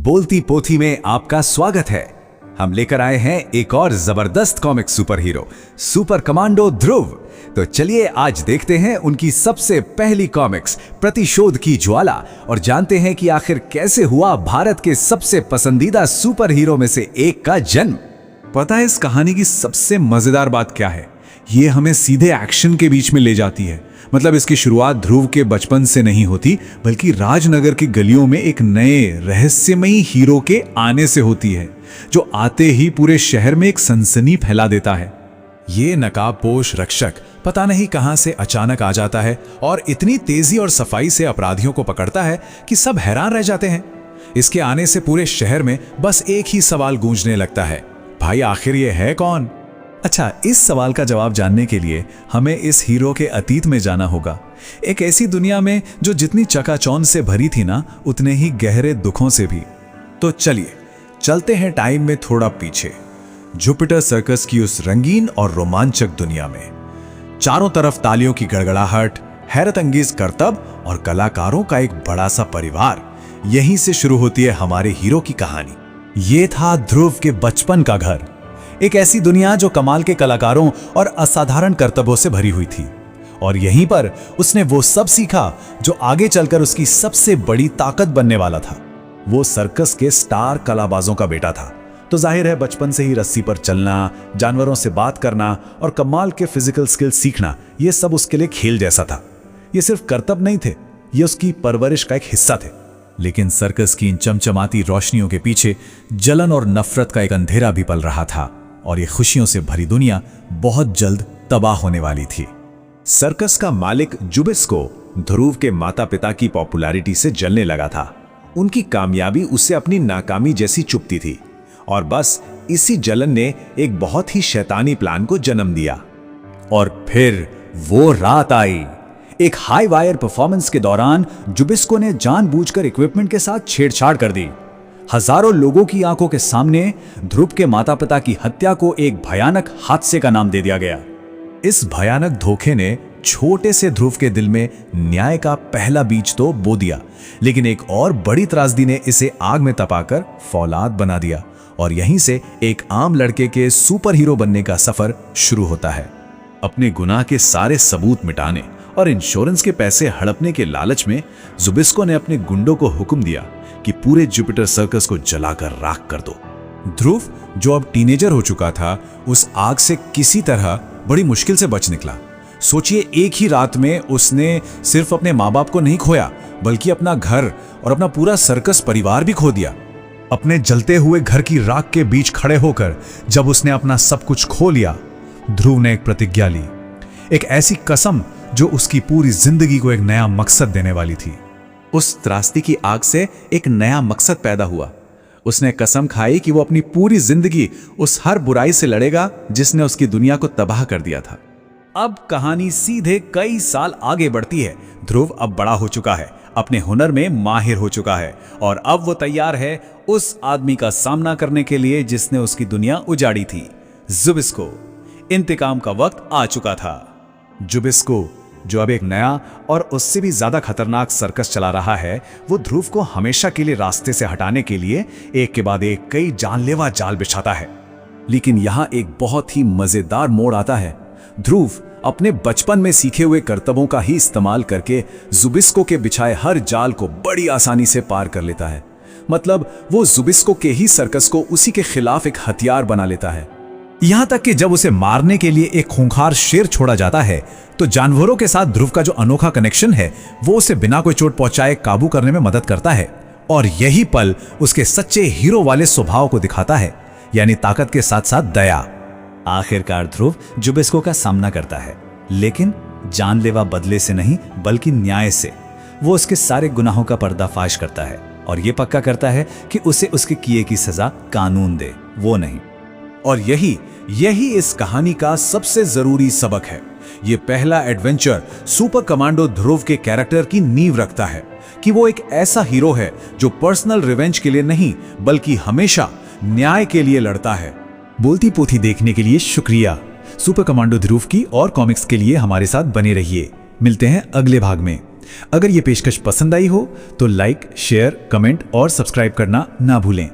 बोलती पोथी में आपका स्वागत है। हम लेकर आए हैं एक और जबरदस्त comic superhero super commando Dhruv. तो चलिए आज देखते हैं उनकी सबसे पहली कॉमिक्स प्रतिशोध की ज्वाला और जानते हैं कि आखिर कैसे हुआ भारत के सबसे पसंदीदा सुपर हीरो में से एक का जन्म। पता है इस कहानी की सबसे मजेदार बात क्या है? ये हमें सीधे एक्शन के बीच में ले जाती है। मतलब इसकी शुरुआत ध्रुव के बचपन से नहीं होती, बल्कि राजनगर की गलियों में एक नए रहस्यमयी हीरो के आने से होती है, जो आते ही पूरे शहर में एक सनसनी फैला देता है। ये नकाबपोश रक्षक पता नहीं कहां से अचानक आ जाता है और इतनी तेजी और सफाई से अपराधियों को पकड़ता है कि सब हैरान रह जाते हैं। इसके आने से पूरे शहर में बस एक ही सवाल गूंजने लगता है, भाई आखिर ये है कौन? अच्छा, इस सवाल का जवाब जानने के लिए हमें इस हीरो के अतीत में जाना होगा, एक ऐसी दुनिया में जो जितनी चकाचौंध से भरी थी ना, उतने ही गहरे दुखों से भी। तो चलिए चलते हैं टाइम में थोड़ा पीछे, जुपिटर सर्कस की उस रंगीन और रोमांचक दुनिया में। चारों तरफ तालियों की गड़गड़ाहट, हैरत अंगेज करतब और कलाकारों का एक बड़ा सा परिवार। यहीं से शुरू होती है हमारे हीरो की कहानी। ये था ध्रुव के बचपन का घर, एक ऐसी दुनिया जो कमाल के कलाकारों और असाधारण करतबों से भरी हुई थी। और यहीं पर उसने वो सब सीखा जो आगे चलकर उसकी सबसे बड़ी ताकत बनने वाला था। वो सर्कस के स्टार कलाबाजों का बेटा था, तो जाहिर है बचपन से ही रस्सी पर चलना, जानवरों से बात करना और कमाल के फिजिकल स्किल सीखना, ये सब उसके लिए खेल जैसा था। ये सिर्फ करतब नहीं थे, ये उसकी परवरिश का एक हिस्सा थे। लेकिन सर्कस की इन चमचमाती रोशनियों के पीछे जलन और नफरत का एक अंधेरा भी पल रहा था, और ये खुशियों से भरी दुनिया बहुत जल्द तबाह होने वाली थी। सर्कस का मालिक जुबिस्को ध्रुव के माता पिता की पॉपुलैरिटी से जलने लगा था। उनकी कामयाबी उसे अपनी नाकामी जैसी चुभती थी, और बस इसी जलन ने एक बहुत ही शैतानी प्लान को जन्म दिया। और फिर वो रात आई। एक हाई वायर परफॉर्मेंस के दौरान जुबिस्को ने जानबूझकर इक्विपमेंट के साथ छेड़छाड़ कर दी। हजारों लोगों की आंखों के सामने ध्रुव के माता पिता की हत्या को एक भयानक हादसे का नाम दे दिया गया। इस भयानक धोखे ने छोटे से ध्रुव के दिल में न्याय का पहला बीज तो बो दिया, लेकिन एक और बड़ी त्रासदी ने इसे आग में तपाकर फौलाद बना दिया। और यहीं से एक आम लड़के के सुपर हीरो बनने का सफर शुरू होता है। अपने गुनाह के सारे सबूत मिटाने और इंश्योरेंस के पैसे हड़पने के लालच में जुबिस्को ने अपने गुंडों को हुक्म दिया कि पूरे जुपिटर सर्कस को जलाकर राख कर दो। ध्रुव, जो अब टीनेजर हो चुका था, उस आग से किसी तरह बड़ी मुश्किल से बच निकला। सोचिए, एक ही रात में उसने सिर्फ अपने माँ बाप को नहीं खोया, बल्कि अपना घर और अपना पूरा सर्कस परिवार भी खो दिया। अपने जलते हुए घर की राख के बीच खड़े होकर जब उसने अपना सब कुछ खो लिया, ध्रुव ने एक प्रतिज्ञा ली, एक ऐसी कसम जो उसकी पूरी जिंदगी को एक नया मकसद देने वाली थी। उस त्रासदी की आग से एक नया मकसद पैदा हुआ। उसने कसम खाई कि वो अपनी पूरी जिंदगी उस हर बुराई से लड़ेगा जिसने उसकी दुनिया को तबाह कर दिया था। अब कहानी सीधे कई साल आगे बढ़ती है। ध्रुव अब बड़ा हो चुका है, अपने हुनर में माहिर हो चुका है, और अब वो तैयार है उस आदमी का सामना करने के लिए जिसने उसकी दुनिया उजाड़ी थी, जुबिस्को। इंतकाम का वक्त आ चुका था। जुबिस्को, जो अब एक नया और उससे भी ज्यादा खतरनाक सर्कस चला रहा है, वो ध्रुव को हमेशा के लिए रास्ते से हटाने के लिए एक के बाद एक कई जानलेवा जाल बिछाता है। लेकिन यहां एक बहुत ही मजेदार मोड़ आता है। ध्रुव अपने बचपन में सीखे हुए करतबों का ही इस्तेमाल करके जुबिस्को के बिछाए हर जाल को बड़ी आसानी से पार कर लेता है। मतलब वो जुबिस्को के ही सर्कस को उसी के खिलाफ एक हथियार बना लेता है। यहां तक कि जब उसे मारने के लिए एक खूंखार शेर छोड़ा जाता है, तो जानवरों के साथ ध्रुव का जो अनोखा कनेक्शन है, वो उसे बिना कोई चोट पहुंचाए काबू करने में मदद करता है। और यही पल उसके सच्चे हीरो वाले स्वभाव को दिखाता है, यानी ताकत के साथ साथ दया। आखिरकार ध्रुव जुबिस्को का सामना करता है, लेकिन जानलेवा बदले से नहीं, बल्कि न्याय से। वो उसके सारे गुनाहों का पर्दाफाश करता है और ये पक्का करता है कि उसे उसके किए की सजा कानून दे, वो नहीं। और यही इस कहानी का सबसे जरूरी सबक है। ये पहला एडवेंचर सुपर कमांडो ध्रुव के कैरेक्टर की नींव रखता है कि वो एक ऐसा हीरो है जो पर्सनल रिवेंज के लिए नहीं, बल्कि हमेशा न्याय के लिए लड़ता है। बोलती पोथी देखने के लिए शुक्रिया। सुपर कमांडो ध्रुव की और कॉमिक्स के लिए हमारे साथ बने रहिए। मिलते हैं अगले भाग में। अगर ये पेशकश पसंद आई हो तो लाइक, शेयर, कमेंट और सब्सक्राइब करना ना भूलें।